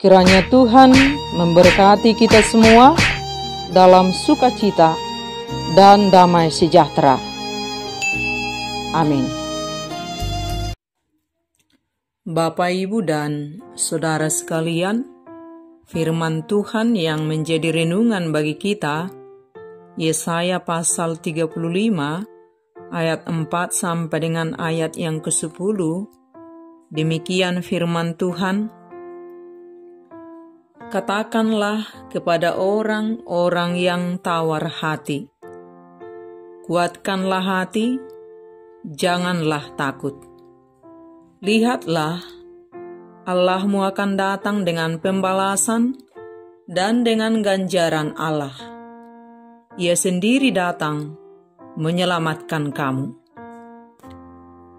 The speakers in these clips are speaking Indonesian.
Kiranya Tuhan memberkati kita semua dalam sukacita dan damai sejahtera. Amin. Bapak, Ibu, dan saudara sekalian, firman Tuhan yang menjadi renungan bagi kita, Yesaya pasal 35, ayat 4 sampai dengan ayat yang ke-10. Demikian firman Tuhan. Katakanlah kepada orang-orang yang tawar hati, kuatkanlah hati, janganlah takut. Lihatlah, Allahmu akan datang dengan pembalasan dan dengan ganjaran Allah. Ia sendiri datang menyelamatkan kamu.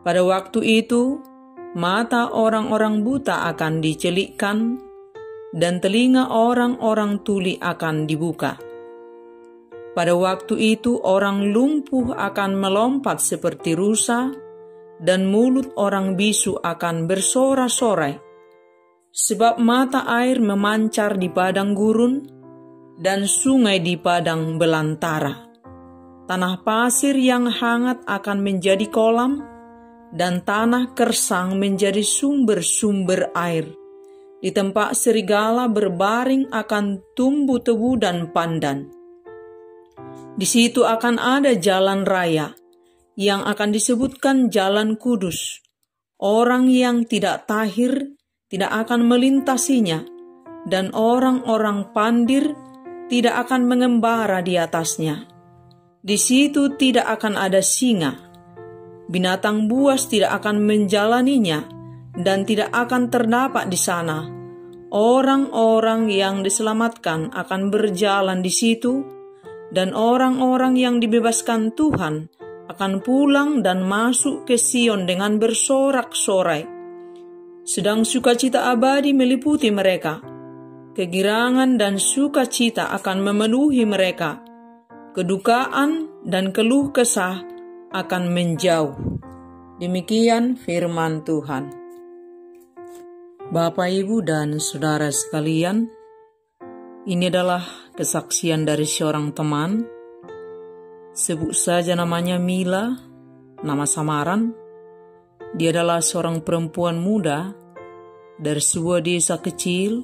Pada waktu itu, mata orang-orang buta akan dicelikkan dan telinga orang-orang tuli akan dibuka. Pada waktu itu orang lumpuh akan melompat seperti rusa, dan mulut orang bisu akan bersorak-sorai. Sebab mata air memancar di padang gurun, dan sungai di padang belantara. Tanah pasir yang hangat akan menjadi kolam, dan tanah kersang menjadi sumber-sumber air. Di tempat serigala berbaring akan tumbuh tebu dan pandan. Di situ akan ada jalan raya yang akan disebutkan jalan kudus. Orang yang tidak tahir tidak akan melintasinya, dan orang-orang pandir tidak akan mengembara di atasnya. Di situ tidak akan ada singa, binatang buas tidak akan menjalaninya, dan tidak akan terdapat di sana. Orang-orang yang diselamatkan akan berjalan di situ, dan orang-orang yang dibebaskan Tuhan akan pulang dan masuk ke Sion dengan bersorak-sorai. Sedang sukacita abadi meliputi mereka. Kegirangan dan sukacita akan memenuhi mereka. Kedukaan dan keluh kesah akan menjauh. Demikian firman Tuhan. Bapak, Ibu, dan saudara sekalian, ini adalah kesaksian dari seorang teman. Sebut saja namanya Mila, nama samaran. Dia adalah seorang perempuan muda dari sebuah desa kecil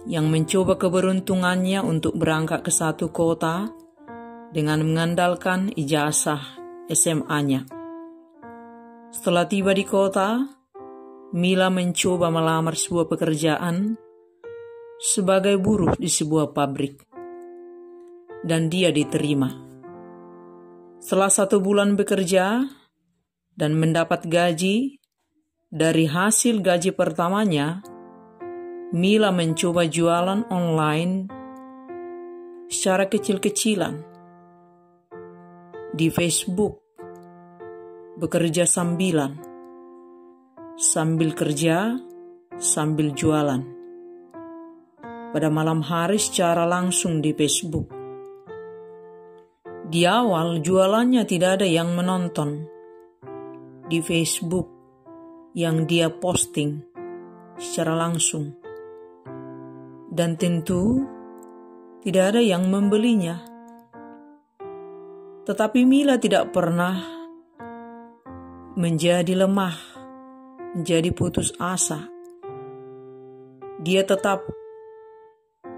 yang mencoba keberuntungannya untuk berangkat ke satu kota dengan mengandalkan ijazah SMA-nya. Setelah tiba di kota, Mila mencoba melamar sebuah pekerjaan sebagai buruh di sebuah pabrik, dan dia diterima. Setelah 1 bulan bekerja dan mendapat gaji, dari hasil gaji pertamanya, Mila mencoba jualan online secara kecil-kecilan di Facebook, bekerja sambil kerja, sambil jualan. Pada malam hari secara langsung di Facebook. Di awal jualannya tidak ada yang menonton di Facebook yang dia posting secara langsung. Dan tentu tidak ada yang membelinya. Tetapi Mila tidak pernah menjadi lemah, menjadi putus asa. Dia tetap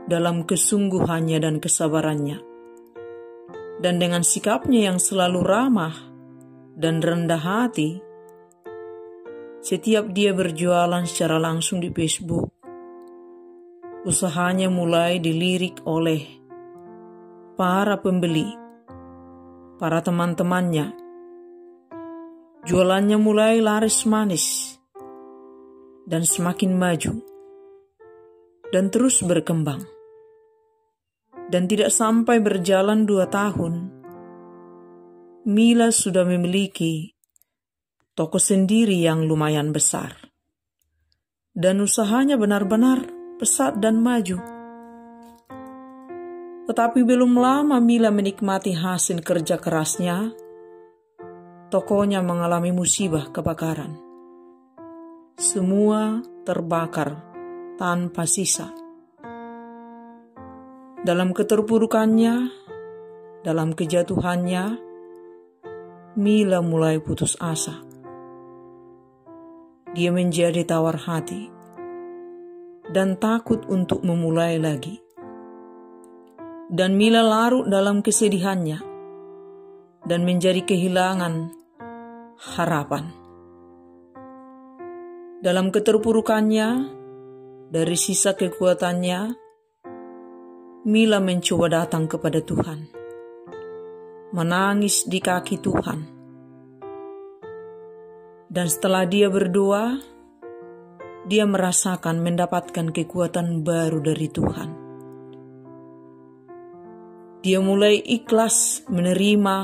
dalam kesungguhannya dan kesabarannya. Dan dengan sikapnya yang selalu ramah dan rendah hati, setiap dia berjualan secara langsung di Facebook, usahanya mulai dilirik oleh para pembeli, para teman-temannya. Jualannya mulai laris manis dan semakin maju dan terus berkembang. Dan tidak sampai berjalan 2 tahun, Mila sudah memiliki toko sendiri yang lumayan besar. Dan usahanya benar-benar pesat dan maju. Tetapi belum lama Mila menikmati hasil kerja kerasnya, tokonya mengalami musibah kebakaran. Semua terbakar tanpa sisa. Dalam keterpurukannya, dalam kejatuhannya, Mila mulai putus asa. Dia menjadi tawar hati dan takut untuk memulai lagi. Dan Mila larut dalam kesedihannya dan menjadi kehilangan harapan. Dalam keterpurukannya, dari sisa kekuatannya, Mila mencoba datang kepada Tuhan, menangis di kaki Tuhan. Dan setelah dia berdoa, dia merasakan mendapatkan kekuatan baru dari Tuhan. Dia mulai ikhlas menerima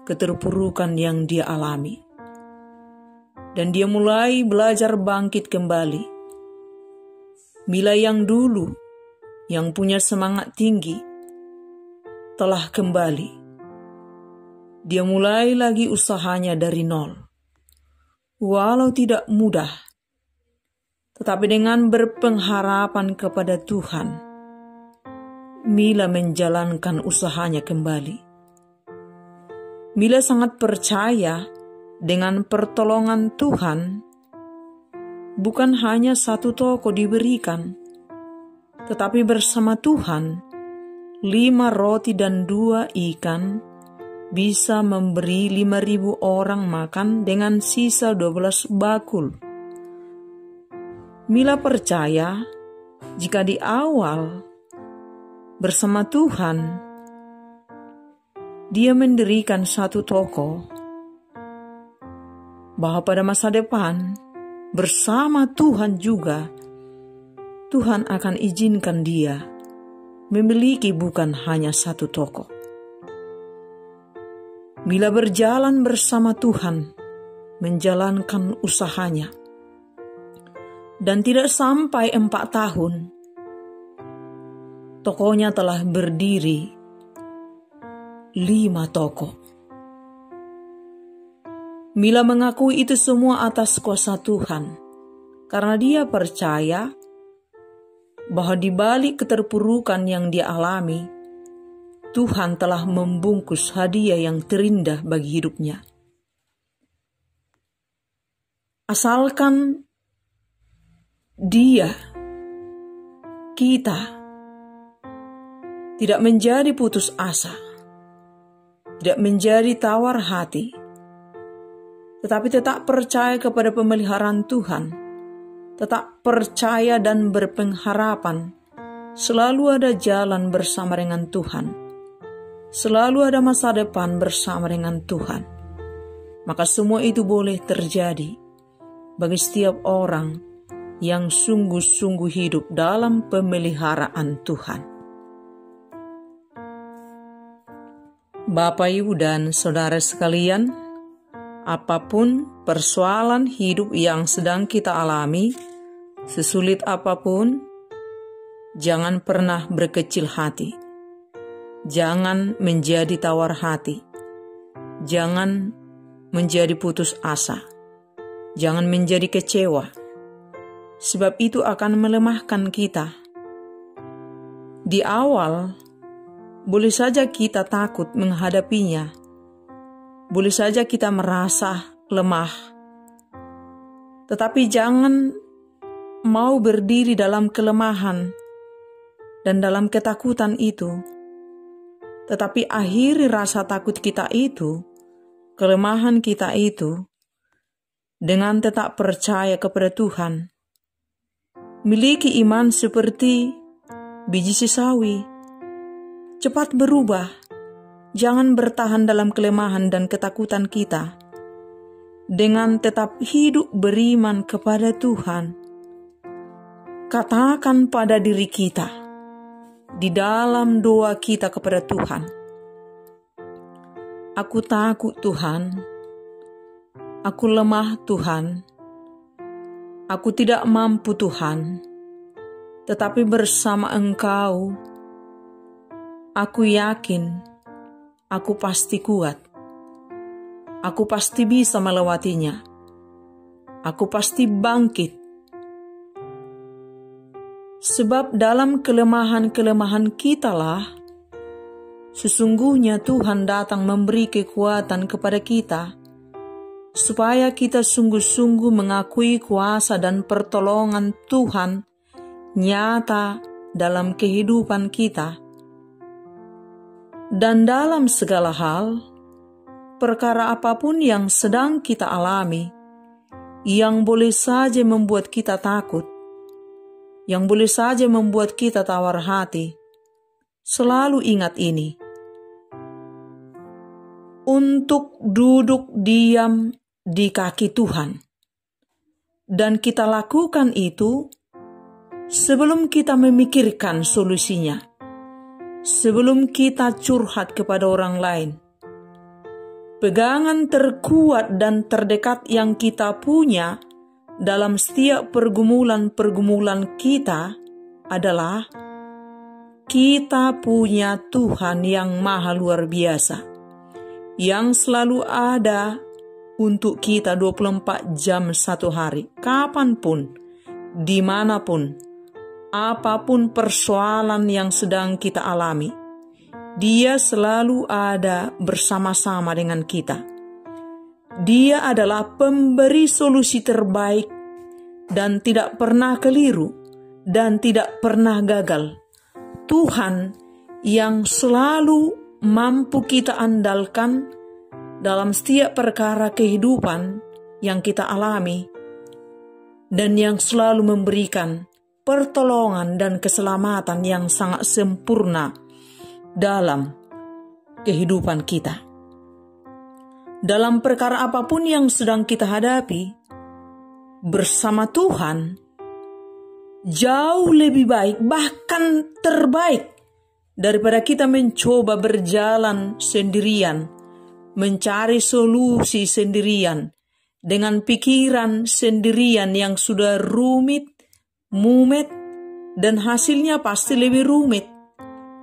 keterpurukan yang dia alami. Dan dia mulai belajar bangkit kembali. Mila yang dulu, yang punya semangat tinggi, telah kembali. Dia mulai lagi usahanya dari nol. Walau tidak mudah, tetapi dengan berpengharapan kepada Tuhan, Mila menjalankan usahanya kembali. Mila sangat percaya dengan pertolongan Tuhan, bukan hanya satu toko diberikan, tetapi bersama Tuhan, 5 roti dan 2 ikan bisa memberi 5.000 orang makan dengan sisa 12 bakul. Mila percaya jika di awal bersama Tuhan, dia mendirikan satu toko, bahwa pada masa depan bersama Tuhan juga, Tuhan akan izinkan dia memiliki bukan hanya satu toko. Mila berjalan bersama Tuhan, menjalankan usahanya. Dan tidak sampai 4 tahun, tokonya telah berdiri 5 toko. Mila mengakui itu semua atas kuasa Tuhan, karena dia percaya bahwa di balik keterpurukan yang dia alami, Tuhan telah membungkus hadiah yang terindah bagi hidupnya. Asalkan kita tidak menjadi putus asa, tidak menjadi tawar hati, tetapi tetap percaya kepada pemeliharaan Tuhan, tetap percaya dan berpengharapan, selalu ada jalan bersama dengan Tuhan. Selalu ada masa depan bersama dengan Tuhan. Maka semua itu boleh terjadi bagi setiap orang yang sungguh-sungguh hidup dalam pemeliharaan Tuhan. Bapak, Ibu, dan saudara sekalian, apapun persoalan hidup yang sedang kita alami, sesulit apapun, jangan pernah berkecil hati. Jangan menjadi tawar hati. Jangan menjadi putus asa. Jangan menjadi kecewa. Sebab itu akan melemahkan kita. Di awal, boleh saja kita takut menghadapinya. Boleh saja kita merasa lemah. Tetapi jangan mau berdiri dalam kelemahan dan dalam ketakutan itu. Tetapi akhiri rasa takut kita itu, kelemahan kita itu, dengan tetap percaya kepada Tuhan. Miliki iman seperti biji sesawi, cepat berubah. Jangan bertahan dalam kelemahan dan ketakutan kita. Dengan tetap hidup beriman kepada Tuhan, katakan pada diri kita, di dalam doa kita kepada Tuhan, aku takut Tuhan, aku lemah Tuhan, aku tidak mampu Tuhan, tetapi bersama Engkau, aku yakin, aku pasti kuat, aku pasti bisa melewatinya, aku pasti bangkit. Sebab dalam kelemahan-kelemahan kitalah sesungguhnya Tuhan datang memberi kekuatan kepada kita, supaya kita sungguh-sungguh mengakui kuasa dan pertolongan Tuhan nyata dalam kehidupan kita. Dan dalam segala hal, perkara apapun yang sedang kita alami, yang boleh saja membuat kita takut, yang boleh saja membuat kita tawar hati, selalu ingat ini: untuk duduk diam di kaki Tuhan. Dan kita lakukan itu sebelum kita memikirkan solusinya, sebelum kita curhat kepada orang lain. Pegangan terkuat dan terdekat yang kita punya dalam setiap pergumulan-pergumulan kita adalah kita punya Tuhan yang maha luar biasa, yang selalu ada untuk kita 24 jam satu hari, kapanpun, dimanapun, apapun persoalan yang sedang kita alami. Dia selalu ada bersama-sama dengan kita. Dia adalah pemberi solusi terbaik dan tidak pernah keliru dan tidak pernah gagal. Tuhan yang selalu mampu kita andalkan dalam setiap perkara kehidupan yang kita alami, dan yang selalu memberikan pertolongan dan keselamatan yang sangat sempurna dalam kehidupan kita. Dalam perkara apapun yang sedang kita hadapi, bersama Tuhan jauh lebih baik, bahkan terbaik, daripada kita mencoba berjalan sendirian, mencari solusi sendirian, dengan pikiran sendirian yang sudah rumit, mumet, dan hasilnya pasti lebih rumit.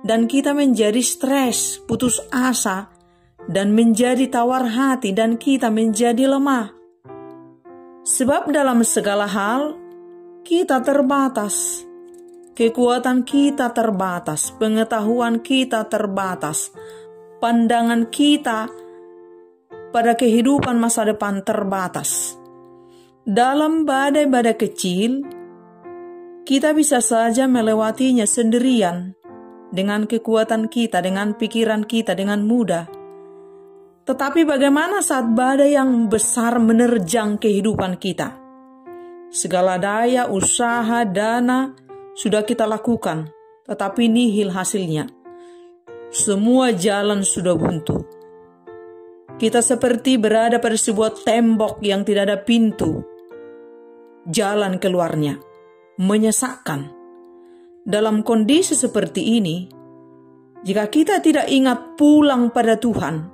Dan kita menjadi stres, putus asa, dan menjadi tawar hati, dan kita menjadi lemah. Sebab dalam segala hal, kita terbatas. Kekuatan kita terbatas, pengetahuan kita terbatas, pandangan kita pada kehidupan masa depan terbatas. Dalam badai-badai kecil, kita bisa saja melewatinya sendirian, dengan kekuatan kita, dengan pikiran kita, dengan mudah. Tetapi bagaimana saat badai yang besar menerjang kehidupan kita? Segala daya, usaha, dana sudah kita lakukan, tetapi nihil hasilnya. Semua jalan sudah buntu. Kita seperti berada pada sebuah tembok yang tidak ada pintu. Jalan keluarnya menyesakkan. Dalam kondisi seperti ini, jika kita tidak ingat pulang pada Tuhan,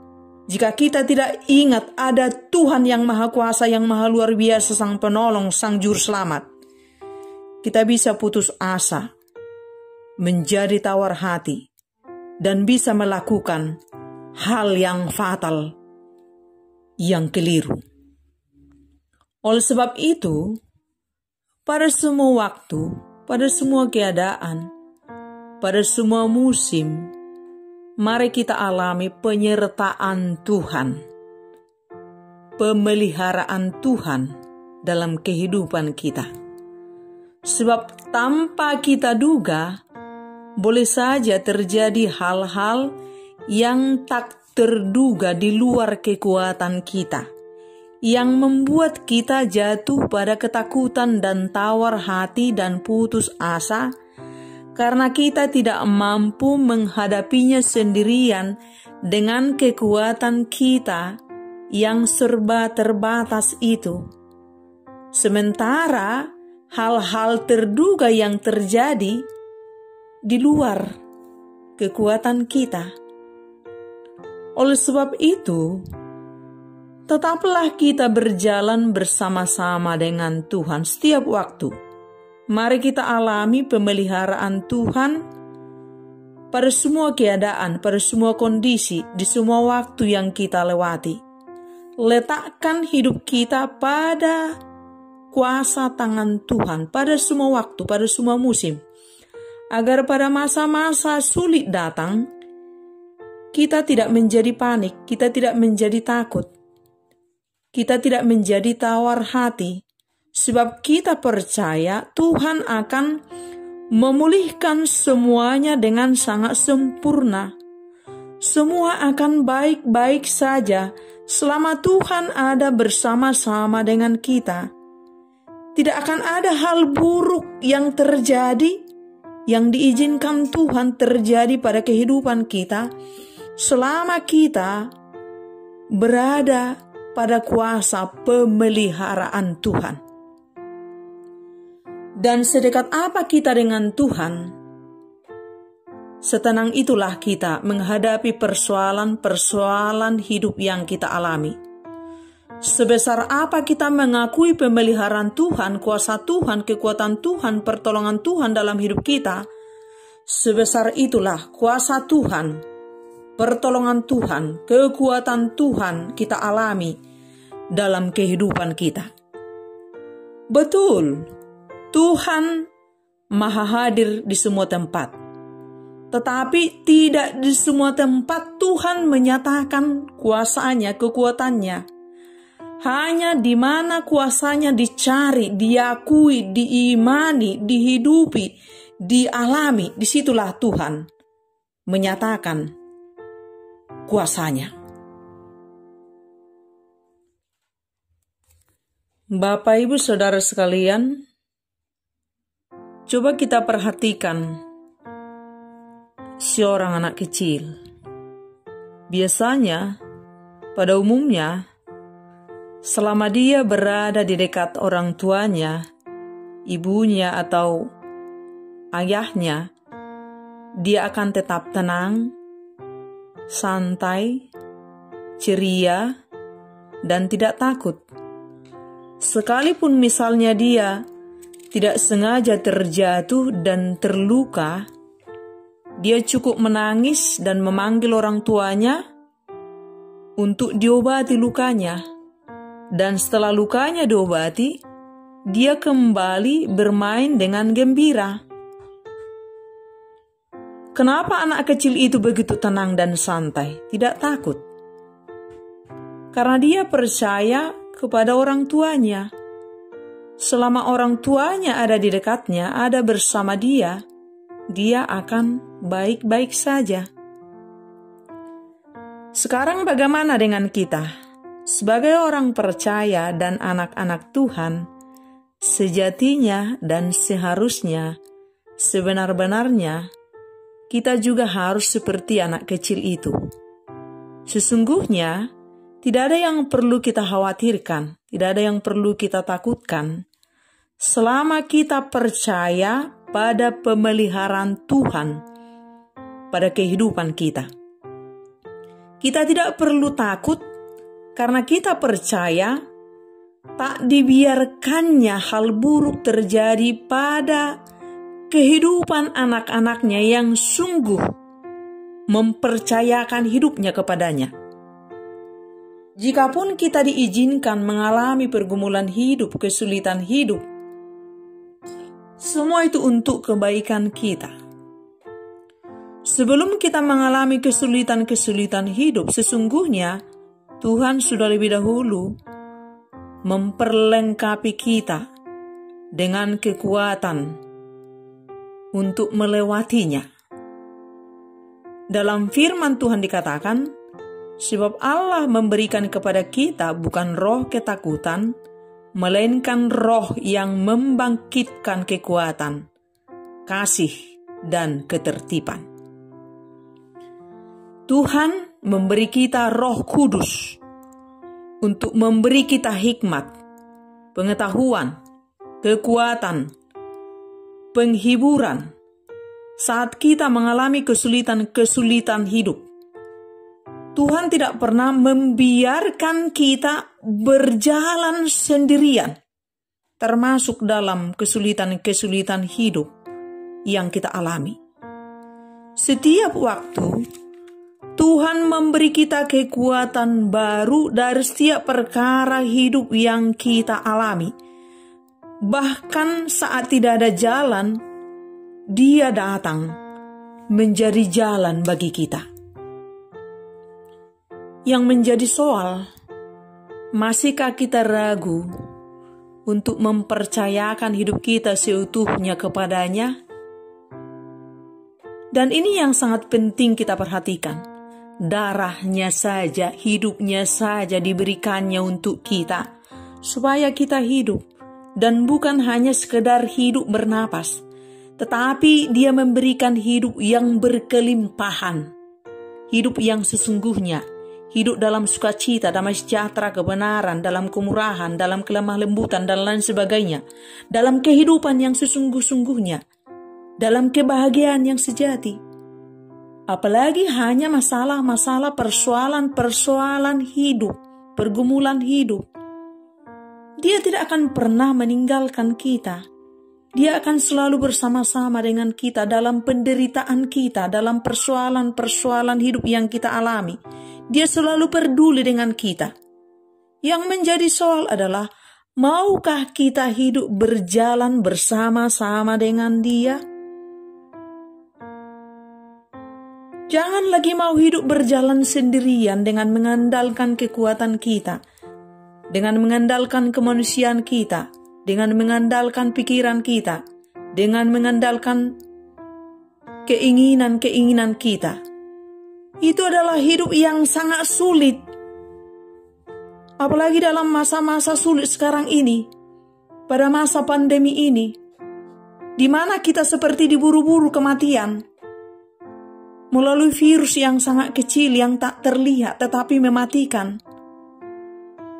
jika kita tidak ingat ada Tuhan yang maha kuasa, yang maha luar biasa, sang penolong, sang juru selamat, kita bisa putus asa, menjadi tawar hati, dan bisa melakukan hal yang fatal, yang keliru. Oleh sebab itu, pada semua waktu, pada semua keadaan, pada semua musim, mari kita alami penyertaan Tuhan, pemeliharaan Tuhan dalam kehidupan kita. Sebab tanpa kita duga, boleh saja terjadi hal-hal yang tak terduga di luar kekuatan kita, yang membuat kita jatuh pada ketakutan dan tawar hati dan putus asa, karena kita tidak mampu menghadapinya sendirian dengan kekuatan kita yang serba terbatas itu. Sementara hal-hal terduga yang terjadi di luar kekuatan kita. Oleh sebab itu, tetaplah kita berjalan bersama-sama dengan Tuhan setiap waktu. Mari kita alami pemeliharaan Tuhan pada semua keadaan, pada semua kondisi, di semua waktu yang kita lewati. Letakkan hidup kita pada kuasa tangan Tuhan pada semua waktu, pada semua musim. agar pada masa-masa sulit datang, kita tidak menjadi panik, kita tidak menjadi takut, kita tidak menjadi tawar hati, sebab kita percaya Tuhan akan memulihkan semuanya dengan sangat sempurna. Semua akan baik-baik saja selama Tuhan ada bersama-sama dengan kita. Tidak akan ada hal buruk yang terjadi, yang diizinkan Tuhan terjadi pada kehidupan kita, selama kita berada pada kuasa pemeliharaan Tuhan. Dan sedekat apa kita dengan Tuhan, setenang itulah kita menghadapi persoalan-persoalan hidup yang kita alami. Sebesar apa kita mengakui pemeliharaan Tuhan, kuasa Tuhan, kekuatan Tuhan, pertolongan Tuhan dalam hidup kita, sebesar itulah kuasa Tuhan, pertolongan Tuhan, kekuatan Tuhan kita alami dalam kehidupan kita. Betul, Tuhan Maha hadir di semua tempat. Tetapi tidak di semua tempat Tuhan menyatakan kuasanya, kekuatannya. Hanya di mana kuasanya dicari, diakui, diimani, dihidupi, dialami, disitulah Tuhan menyatakan kuasanya. Bapak, Ibu, Saudara sekalian, coba kita perhatikan seorang anak kecil. Biasanya, pada umumnya, selama dia berada di dekat orang tuanya, ibunya atau ayahnya, dia akan tetap tenang, santai, ceria, dan tidak takut. Sekalipun misalnya dia tidak sengaja terjatuh dan terluka, dia cukup menangis dan memanggil orang tuanya untuk diobati lukanya. Dan setelah lukanya diobati, dia kembali bermain dengan gembira. Kenapa anak kecil itu begitu tenang dan santai, tidak takut? Karena dia percaya kepada orang tuanya. Selama orang tuanya ada di dekatnya, ada bersama dia, dia akan baik-baik saja. Sekarang bagaimana dengan kita? Sebagai orang percaya dan anak-anak Tuhan, sejatinya dan seharusnya, sebenar-benarnya, kita juga harus seperti anak kecil itu. Sesungguhnya, tidak ada yang perlu kita khawatirkan, tidak ada yang perlu kita takutkan, selama kita percaya pada pemeliharaan Tuhan pada kehidupan kita. Kita tidak perlu takut, karena kita percaya tak dibiarkannya hal buruk terjadi pada kehidupan anak-anaknya yang sungguh mempercayakan hidupnya kepadanya. Jikapun kita diizinkan mengalami pergumulan hidup, kesulitan hidup, semua itu untuk kebaikan kita. Sebelum kita mengalami kesulitan-kesulitan hidup, sesungguhnya Tuhan sudah lebih dahulu memperlengkapi kita dengan kekuatan untuk melewatinya. Dalam firman Tuhan dikatakan, sebab Allah memberikan kepada kita bukan roh ketakutan, melainkan roh yang membangkitkan kekuatan, kasih, dan ketertiban. Tuhan memberi kita Roh Kudus untuk memberi kita hikmat, pengetahuan, kekuatan, penghiburan saat kita mengalami kesulitan-kesulitan hidup. Tuhan tidak pernah membiarkan kita berjalan sendirian, termasuk dalam kesulitan-kesulitan hidup yang kita alami. Setiap waktu, Tuhan memberi kita kekuatan baru dari setiap perkara hidup yang kita alami. Bahkan saat tidak ada jalan, Dia datang menjadi jalan bagi kita. Yang menjadi soal, masihkah kita ragu untuk mempercayakan hidup kita seutuhnya kepadanya? Dan ini yang sangat penting kita perhatikan. Darahnya saja, hidupnya saja diberikannya untuk kita, supaya kita hidup. Dan bukan hanya sekedar hidup bernapas, tetapi dia memberikan hidup yang berkelimpahan. Hidup yang sesungguhnya. Hidup dalam sukacita, damai sejahtera, kebenaran, dalam kemurahan, dalam kelemah lembutan, dan lain sebagainya. Dalam kehidupan yang sesungguh-sungguhnya. Dalam kebahagiaan yang sejati. Apalagi hanya masalah-masalah, persoalan-persoalan hidup, pergumulan hidup. Dia tidak akan pernah meninggalkan kita. Dia akan selalu bersama-sama dengan kita dalam penderitaan kita, dalam persoalan-persoalan hidup yang kita alami. Dia selalu peduli dengan kita. Yang menjadi soal adalah, maukah kita hidup berjalan bersama-sama dengan Dia? Jangan lagi mau hidup berjalan sendirian dengan mengandalkan kekuatan kita, dengan mengandalkan kemanusiaan kita, dengan mengandalkan pikiran kita, dengan mengandalkan keinginan-keinginan kita. Itu adalah hidup yang sangat sulit. Apalagi dalam masa-masa sulit sekarang ini, pada masa pandemi ini, di mana kita seperti diburu-buru kematian, melalui virus yang sangat kecil yang tak terlihat tetapi mematikan.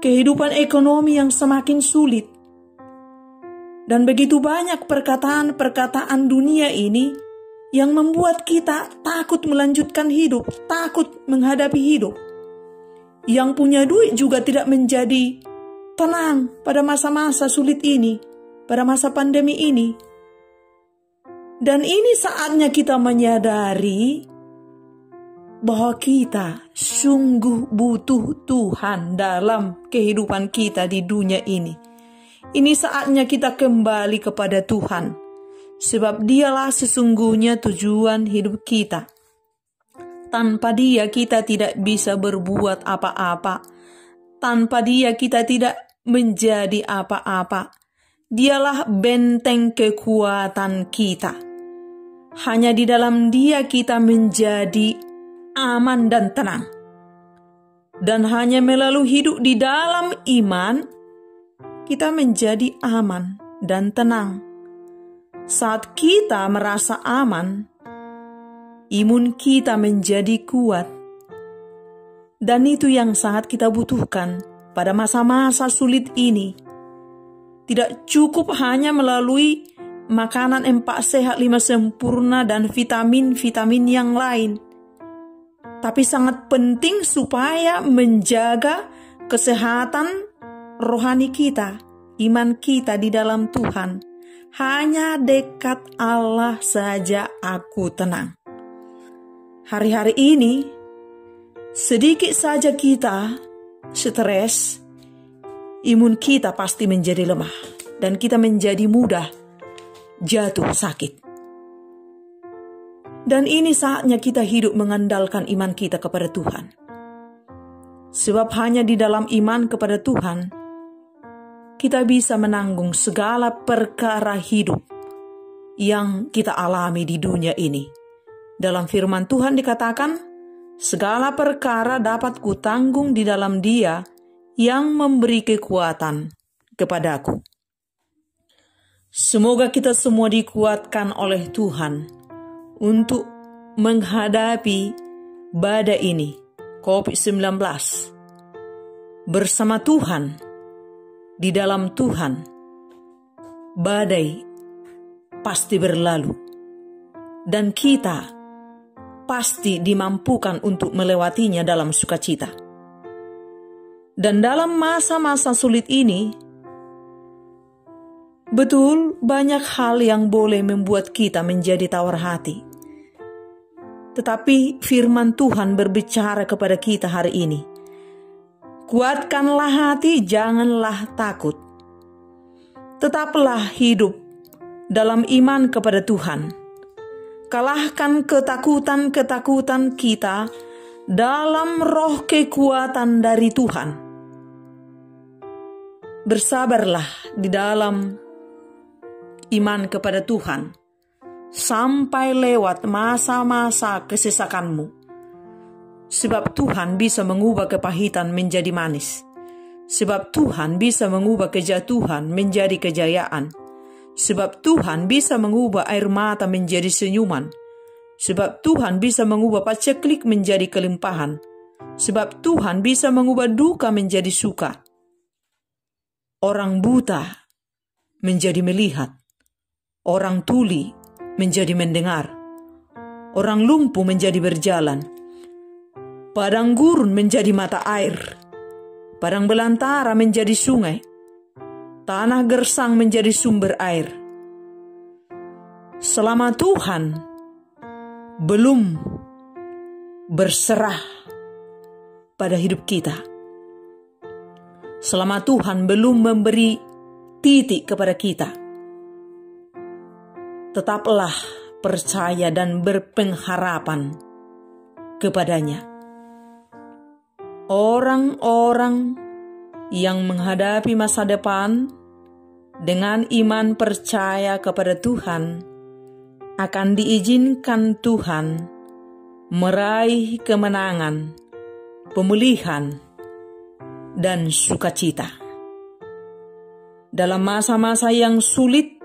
Kehidupan ekonomi yang semakin sulit. Dan begitu banyak perkataan-perkataan dunia ini yang membuat kita takut melanjutkan hidup, takut menghadapi hidup. Yang punya duit juga tidak menjadi tenang pada masa-masa sulit ini, pada masa pandemi ini. Dan ini saatnya kita menyadari bahwa kita sungguh butuh Tuhan dalam kehidupan kita di dunia ini. Ini saatnya kita kembali kepada Tuhan. Sebab Dialah sesungguhnya tujuan hidup kita. Tanpa Dia kita tidak bisa berbuat apa-apa. Tanpa Dia kita tidak menjadi apa-apa. Dialah benteng kekuatan kita. Hanya di dalam Dia kita menjadi aman dan tenang. Dan hanya melalui hidup di dalam iman, kita menjadi aman dan tenang. Saat kita merasa aman, imun kita menjadi kuat. Dan itu yang sangat kita butuhkan pada masa-masa sulit ini. Tidak cukup hanya melalui makanan 4 sehat 5 sempurna dan vitamin-vitamin yang lain. Tapi sangat penting supaya menjaga kesehatan rohani kita, iman kita di dalam Tuhan. Hanya dekat Allah saja aku tenang. Hari-hari ini, sedikit saja kita stres, imun kita pasti menjadi lemah. Dan kita menjadi mudah jatuh sakit. Dan ini saatnya kita hidup mengandalkan iman kita kepada Tuhan. Sebab hanya di dalam iman kepada Tuhan, kita bisa menanggung segala perkara hidup yang kita alami di dunia ini. Dalam firman Tuhan dikatakan, segala perkara dapat kutanggung di dalam Dia yang memberi kekuatan kepadaku. Semoga kita semua dikuatkan oleh Tuhan untuk menghadapi badai ini, COVID-19, bersama Tuhan. Di dalam Tuhan, badai pasti berlalu. Dan kita pasti dimampukan untuk melewatinya dalam sukacita. Dan dalam masa-masa sulit ini, betul banyak hal yang boleh membuat kita menjadi tawar hati. Tetapi firman Tuhan berbicara kepada kita hari ini. Kuatkanlah hati, janganlah takut. Tetaplah hidup dalam iman kepada Tuhan. Kalahkan ketakutan-ketakutan kita dalam roh kekuatan dari Tuhan. Bersabarlah di dalam iman kepada Tuhan sampai lewat masa-masa kesesakanmu. Sebab Tuhan bisa mengubah kepahitan menjadi manis. Sebab Tuhan bisa mengubah kejatuhan menjadi kejayaan. Sebab Tuhan bisa mengubah air mata menjadi senyuman. Sebab Tuhan bisa mengubah paceklik menjadi kelimpahan. Sebab Tuhan bisa mengubah duka menjadi suka. Orang buta menjadi melihat. Orang tuli menjadi mendengar. Orang lumpuh menjadi berjalan. Padang gurun menjadi mata air. Padang belantara menjadi sungai. Tanah gersang menjadi sumber air. Selama Tuhan belum berserah pada hidup kita, selama Tuhan belum memberi titik kepada kita, tetaplah percaya dan berpengharapan kepadanya. Orang-orang yang menghadapi masa depan dengan iman percaya kepada Tuhan akan diizinkan Tuhan meraih kemenangan, pemulihan, dan sukacita. Dalam masa-masa yang sulit,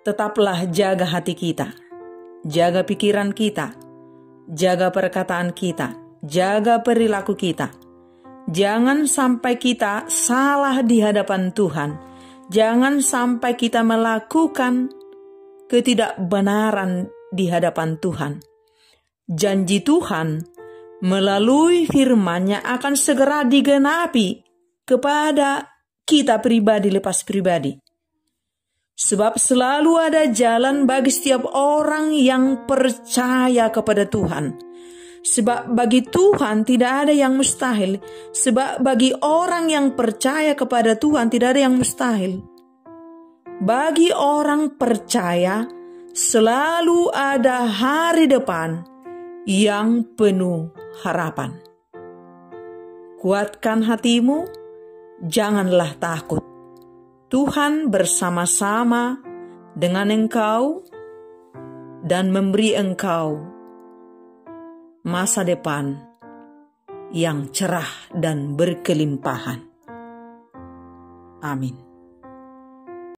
tetaplah jaga hati kita, jaga pikiran kita, jaga perkataan kita, jaga perilaku kita. Jangan sampai kita salah di hadapan Tuhan. Jangan sampai kita melakukan ketidakbenaran di hadapan Tuhan. Janji Tuhan melalui firman-Nya akan segera digenapi kepada kita pribadi lepas pribadi. Sebab selalu ada jalan bagi setiap orang yang percaya kepada Tuhan. Sebab bagi Tuhan tidak ada yang mustahil. Sebab bagi orang yang percaya kepada Tuhan tidak ada yang mustahil. Bagi orang percaya selalu ada hari depan yang penuh harapan. Kuatkan hatimu, janganlah takut. Tuhan bersama-sama dengan engkau dan memberi engkau masa depan yang cerah dan berkelimpahan. Amin.